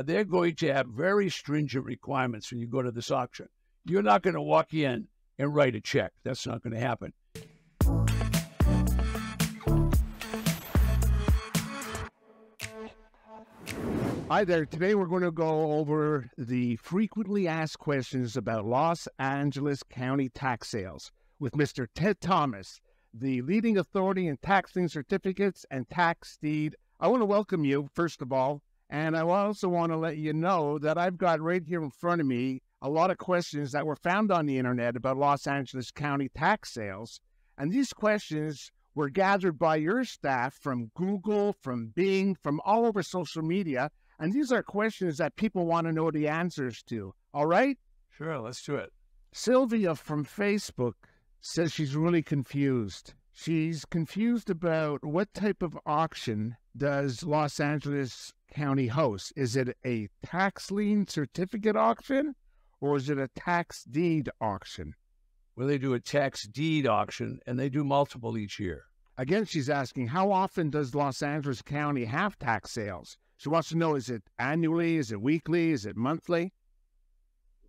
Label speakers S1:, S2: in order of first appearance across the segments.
S1: they're going to have very stringent requirements when you go to this auction. You're not going to walk in and write a check. That's not going to happen.
S2: Hi there. Today we're going to go over the frequently asked questions about Los Angeles County tax sales with Mr. Ted Thomas, the leading authority in tax lien certificates and tax deed. I want to welcome you, first of all, and I also want to let you know that I've got right here in front of me a lot of questions that were found on the internet about Los Angeles County tax sales, and these questions were gathered by your staff from Google, from Bing, from all over social media. And these are questions that people want to know the answers to. All right?
S1: Sure, let's do it.
S2: Sylvia from Facebook says she's really confused. She's confused about what type of auction does Los Angeles County host. Is it a tax lien certificate auction or is it a tax deed auction?
S1: Well, they do a tax deed auction and they do multiple each year.
S2: Again, she's asking, how often does Los Angeles County have tax sales? She wants to know, is it annually, is it weekly, is it monthly?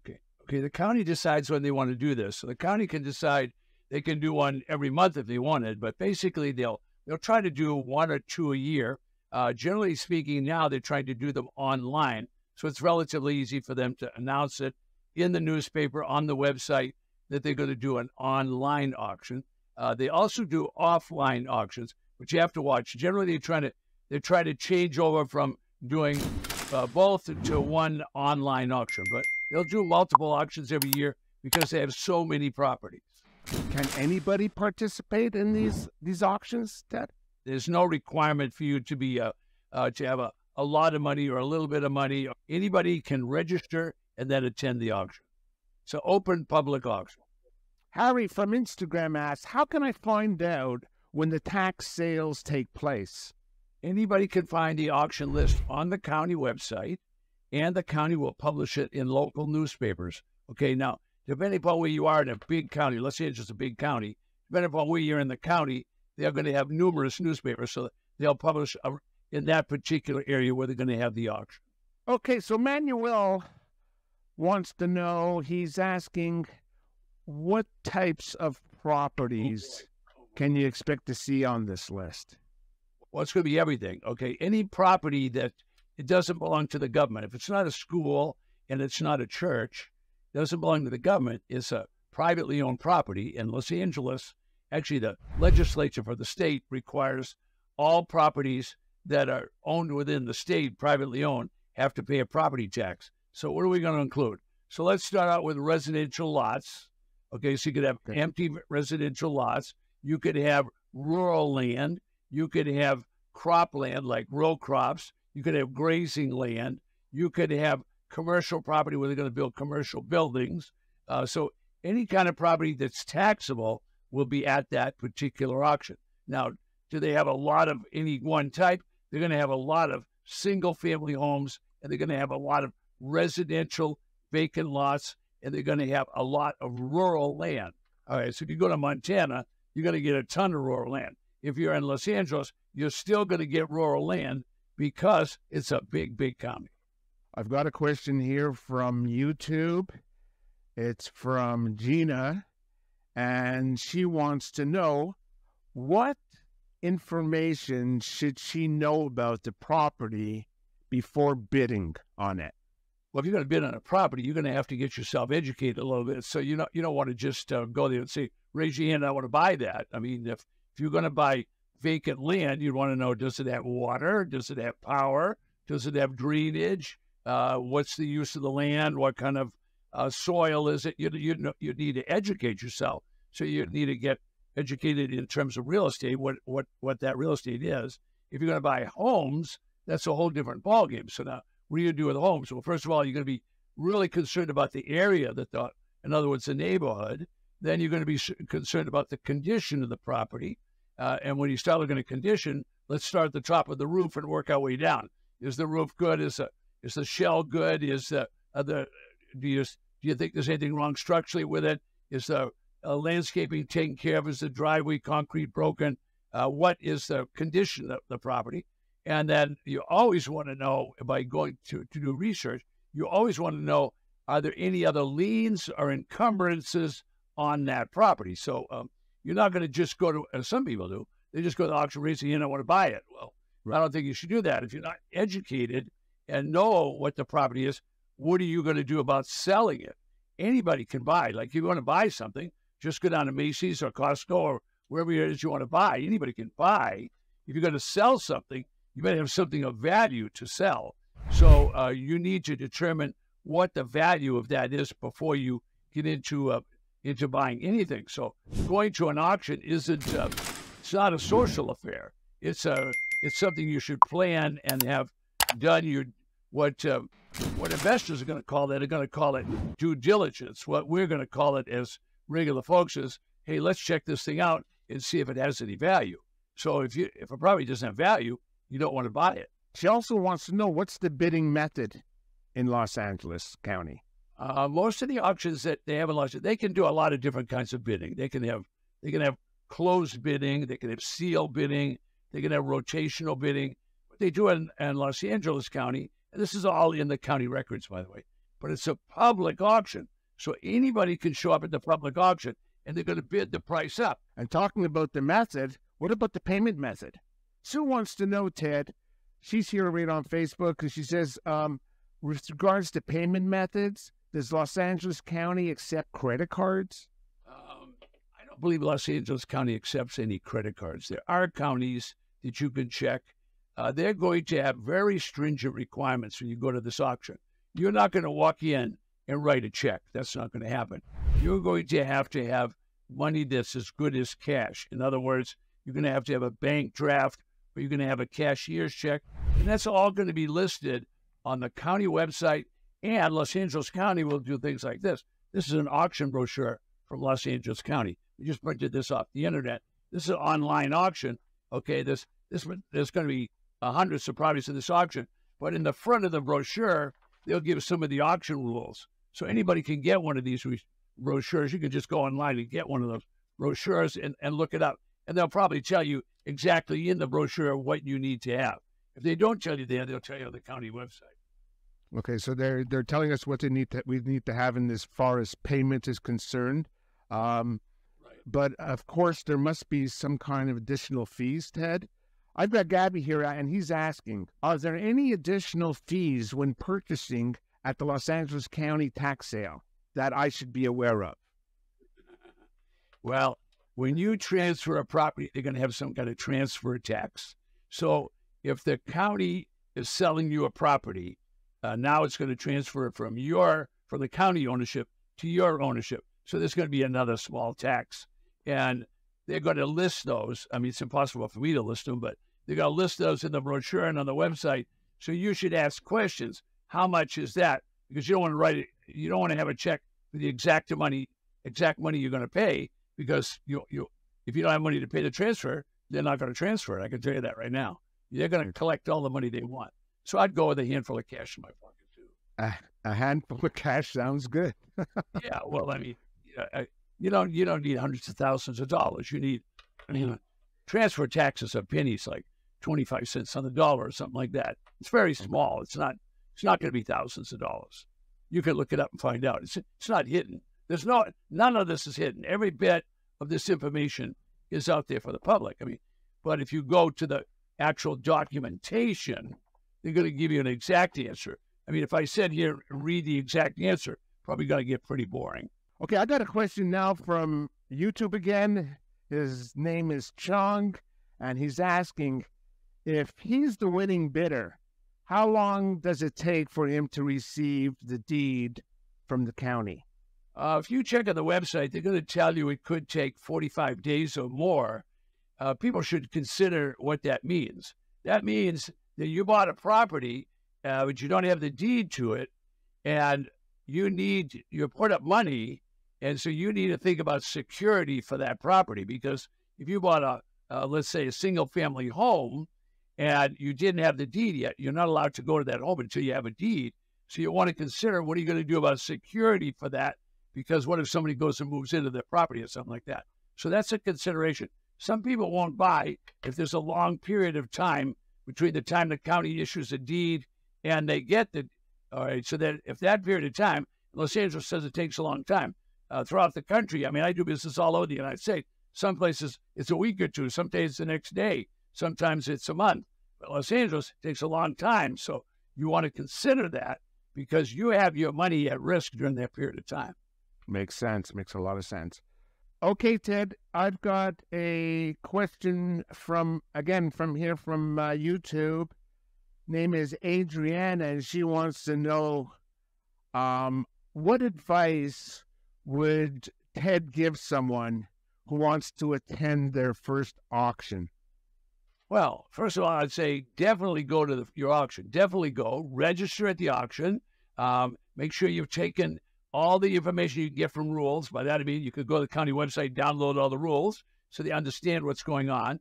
S1: Okay, the county decides when they want to do this. So the county can decide they can do one every month if they wanted, but basically they'll try to do one or two a year. Generally speaking, now they're trying to do them online, so it's relatively easy for them to announce it in the newspaper, on the website, that they're going to do an online auction. They also do offline auctions, which you have to watch. Generally, they try to change over from doing both to one online auction, but they'll do multiple auctions every year because they have so many properties.
S2: Can anybody participate in these auctions, Ted?
S1: There's no requirement for you to be to have a lot of money or a little bit of money. Anybody can register and then attend the auction. It's an open public auction.
S2: Harry from Instagram asks, how can I find out when the tax sales take place?
S1: Anybody can find the auction list on the county website, and the county will publish it in local newspapers. Okay, now, depending upon where you are in a big county, let's say it's just a big county, depending upon where you're in the county, they're going to have numerous newspapers, so they'll publish in that particular area where they're going to have the auction.
S2: Okay, so Manuel wants to know, he's asking, what types of properties can you expect to see on this list?
S1: Well, it's going to be everything, okay? Any property that it doesn't belong to the government. If it's not a school and it's not a church, it doesn't belong to the government. It's a privately owned property. In Los Angeles, actually the legislature for the state requires all properties that are owned within the state, privately owned, have to pay a property tax. So what are we going to include? So let's start out with residential lots. Okay, so you could have empty residential lots. You could have rural land. You could have cropland, like row crops. You could have grazing land. You could have commercial property where they're going to build commercial buildings. So any kind of property that's taxable will be at that particular auction. Now, do they have a lot of any one type? They're going to have a lot of single-family homes, and they're going to have a lot of residential vacant lots, and they're going to have a lot of rural land. All right, so if you go to Montana, you're going to get a ton of rural land. If you're in Los Angeles, you're still going to get rural land because it's a big, big county.
S2: I've got a question here from YouTube. It's from Gina, and she wants to know, what information should she know about the property before bidding on it?
S1: Well, if you're going to bid on a property, you're going to have to get yourself educated a little bit. So you don't want to just go there and say, raise your hand, I want to buy that. I mean, if you're going to buy vacant land, you'd want to know, does it have water? Does it have power? Does it have drainage? What's the use of the land? What kind of soil is it? You need to educate yourself. So you need to get educated in terms of real estate, what that real estate is. If you're going to buy homes, that's a whole different ballgame. So now, what do you do with homes? Well, first of all, you're going to be really concerned about the area in other words, the neighborhood. Then you're going to be concerned about the condition of the property. And when you start looking at condition, let's start at the top of the roof and work our way down. Is the roof good? Is the shell good? Do you think there's anything wrong structurally with it? Is the landscaping taken care of? Is the driveway concrete broken? What is the condition of the property? And then you always want to know, by going to do research, you always want to know, are there any other liens or encumbrances on that property? So you're not going to just go to, as some people do, they just go to the auction rate and you don't want to buy it. Well, I don't think you should do that. If you're not educated and know what the property is, what are you going to do about selling it? Anybody can buy. Like if you want to buy something, just go down to Macy's or Costco or wherever it is you want to buy. Anybody can buy. If you're going to sell something, you better have something of value to sell. So you need to determine what the value of that is before you get into buying anything. So going to an auction isn't it's not a social affair. It's something you should plan and have done. What investors are going to call that, are going to call it due diligence. What we're going to call it as regular folks is, hey, let's check this thing out and see if it has any value. So if a property doesn't have value, you don't want to buy it.
S2: She also wants to know, what's the bidding method in Los Angeles County?
S1: Most of the auctions that they have in Los Angeles, they can do a lot of different kinds of bidding. They can have closed bidding, they can have seal bidding, they can have rotational bidding. What they do in Los Angeles County, and this is all in the county records, by the way, but it's a public auction. So anybody can show up at the public auction and they're going to bid the price up.
S2: And talking about the method, what about the payment method? Sue wants to know, Ted, she's here right on Facebook, because she says, with regards to payment methods, does Los Angeles County accept credit cards?
S1: I don't believe Los Angeles County accepts any credit cards. There are counties that you can check. They're going to have very stringent requirements when you go to this auction. You're not going to walk in and write a check. That's not going to happen. You're going to have money that's as good as cash. In other words, you're going to have a bank draft, or you're going to have a cashier's check. And that's all going to be listed on the county website. And Los Angeles County will do things like this. This is an auction brochure from Los Angeles County. We just printed this off the internet. This is an online auction. Okay, there's going to be hundreds of properties in this auction. But in the front of the brochure, they'll give some of the auction rules. So anybody can get one of these brochures. You can just go online and get one of those brochures and look it up. And they'll probably tell you exactly in the brochure what you need to have. If they don't tell you there, they'll tell you on the county website.
S2: Okay, so they're telling us what we need to have in as far as payment is concerned. Right. But of course, there must be some kind of additional fees, Ted. I've got Gabby here, and he's asking, are there any additional fees when purchasing at the Los Angeles County tax sale that I should be aware of?
S1: Well, when you transfer a property, they're going to have some kind of transfer tax. So if the county is selling you a property, now it's going to transfer from the county ownership to your ownership. So there's going to be another small tax. And they're going to list those. I mean, it's impossible for me to list them, but they're going to list those in the brochure and on the website. So you should ask questions. How much is that? Because you don't want to write it. You don't want to have a check for the exact money you're going to pay, because if you don't have money to pay the transfer, they're not going to transfer it. I can tell you that right now. They're going to collect all the money they want. So I'd go with a handful of cash in my pocket too.
S2: A handful of cash sounds good.
S1: Yeah, well, I mean, you don't need hundreds of thousands of dollars. You need, transfer taxes are pennies, like 25 cents on the dollar or something like that. It's very small. It's not going to be thousands of dollars. You can look it up and find out. It's not hidden. None of this is hidden. Every bit of this information is out there for the public. I mean, but if you go to the actual documentation, they're going to give you an exact answer. I mean, if I said here, read the exact answer, probably going to get pretty boring.
S2: Okay, I got a question now from YouTube again. His name is Chung, and he's asking, if he's the winning bidder, how long does it take for him to receive the deed from the county?
S1: If you check on the website, they're going to tell you it could take 45 days or more. People should consider what that means. That means that you bought a property, but you don't have the deed to it, and you put up money, and so you need to think about security for that property, because if you bought let's say a single-family home, and you didn't have the deed yet, you're not allowed to go to that home until you have a deed. So you want to consider, what are you going to do about security for that? Because what if somebody goes and moves into their property or something like that? So that's a consideration. Some people won't buy if there's a long period of time between the time the county issues a deed and they get the, all right, so that if that period of time, Los Angeles says it takes a long time. Throughout the country, I mean, I do business all over the United States. Some places it's a week or two, some days it's the next day, sometimes it's a month. But Los Angeles takes a long time, so you want to consider that because you have your money at risk during that period of time.
S2: Makes sense. Makes a lot of sense. Okay, Ted, I've got a question from YouTube. Name is Adrienne, and she wants to know what advice would Ted give someone who wants to attend their first auction?
S1: Well, first of all, I'd say definitely go to your auction. Definitely go. Register at the auction. Make sure you've taken all the information you get from rules. By that I mean you could go to the county website, download all the rules so they understand what's going on.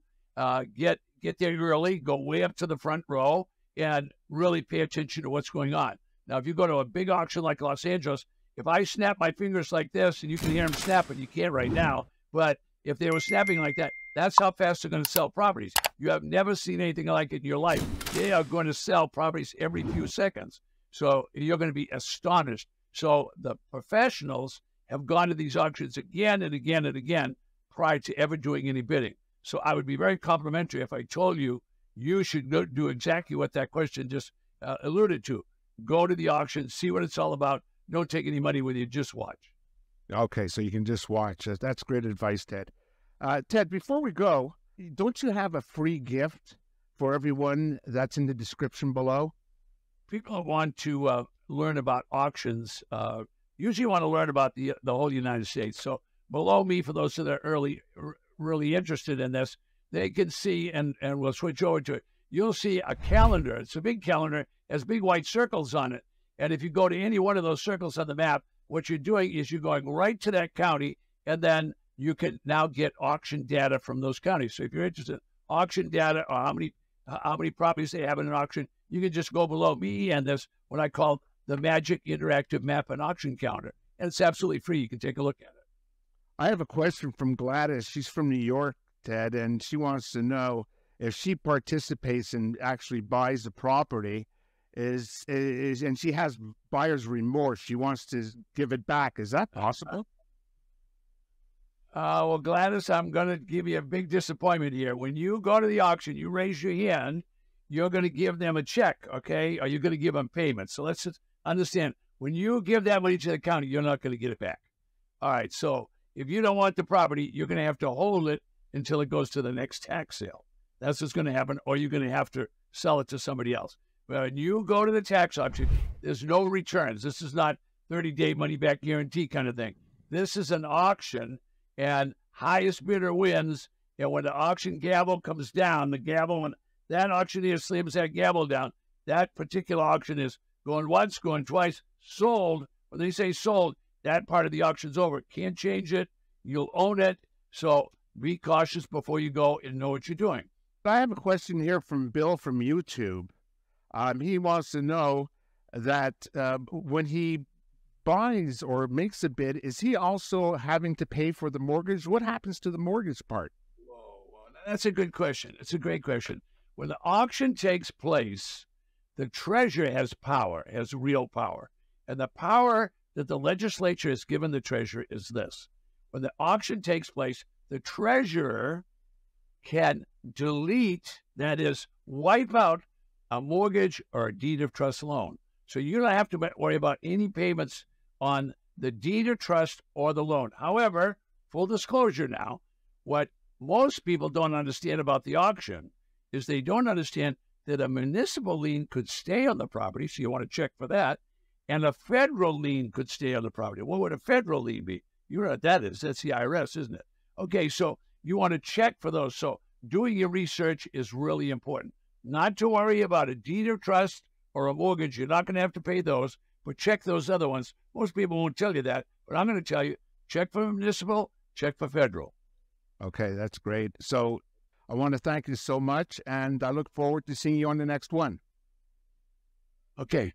S1: Get there early, go way up to the front row, and really pay attention to what's going on. Now, if you go to a big auction like Los Angeles, if I snap my fingers like this, and you can hear them snapping, you can't right now, but if they were snapping like that, that's how fast they're going to sell properties. You have never seen anything like it in your life. They are going to sell properties every few seconds. So you're going to be astonished. So the professionals have gone to these auctions again and again and again prior to ever doing any bidding. So I would be very complimentary if I told you you should go do exactly what that question just alluded to. Go to the auction, see what it's all about. Don't take any money with you, just watch.
S2: Okay, so you can just watch. That's great advice, Ted. Ted, before we go, don't you have a free gift for everyone that's in the description below?
S1: People want to learn about auctions, usually want to learn about the whole United States. So below me, for those that are really interested in this, they can see, and we'll switch over to it. You'll see a calendar. It's a big calendar, has big white circles on it. And if you go to any one of those circles on the map, what you're doing is you're going right to that county, and then you can now get auction data from those counties. So if you're interested in auction data or how many properties they have in an auction, you can just go below me and this, what I call the Magic Interactive Map and Auction Calendar. And it's absolutely free. You can take a look at it.
S2: I have a question from Gladys. She's from New York, Ted, and she wants to know if she participates and actually buys the property, and she has buyer's remorse. She wants to give it back. Is that possible?
S1: Well, Gladys, I'm going to give you a big disappointment here. When you go to the auction, you raise your hand, you're going to give them a check, okay? Or you're going to give them payment. So let's just understand, when you give that money to the county, you're not going to get it back. All right, so if you don't want the property, you're going to have to hold it until it goes to the next tax sale. That's what's going to happen, or you're going to have to sell it to somebody else. When you go to the tax auction, there's no returns. This is not 30-day money-back guarantee kind of thing. This is an auction, and highest bidder wins. And when the auction gavel comes down, the gavel, when that auctioneer slams that gavel down, that particular auction is going once, going twice, sold. When they say sold, that part of the auction's over. Can't change it. You'll own it. So be cautious before you go and know what you're doing.
S2: I have a question here from Bill from YouTube. He wants to know that when he buys or makes a bid, is he also having to pay for the mortgage? What happens to the mortgage part?
S1: Whoa, that's a good question. It's a great question. When the auction takes place, the treasurer has power, has real power. And the power that the legislature has given the treasurer is this. When the auction takes place, the treasurer can delete, that is, wipe out a mortgage or a deed of trust loan. So you don't have to worry about any payments on the deed of trust or the loan. However, full disclosure now, what most people don't understand about the auction is they don't understand that a municipal lien could stay on the property, so you want to check for that, and a federal lien could stay on the property. What would a federal lien be? You know what that is. That's the IRS, isn't it? Okay, so you want to check for those. So doing your research is really important. Not to worry about a deed of trust or a mortgage. You're not going to have to pay those, but check those other ones. Most people won't tell you that, but I'm going to tell you, check for municipal, check for federal.
S2: Okay, that's great. So I want to thank you so much, and I look forward to seeing you on the next one.
S1: Okay.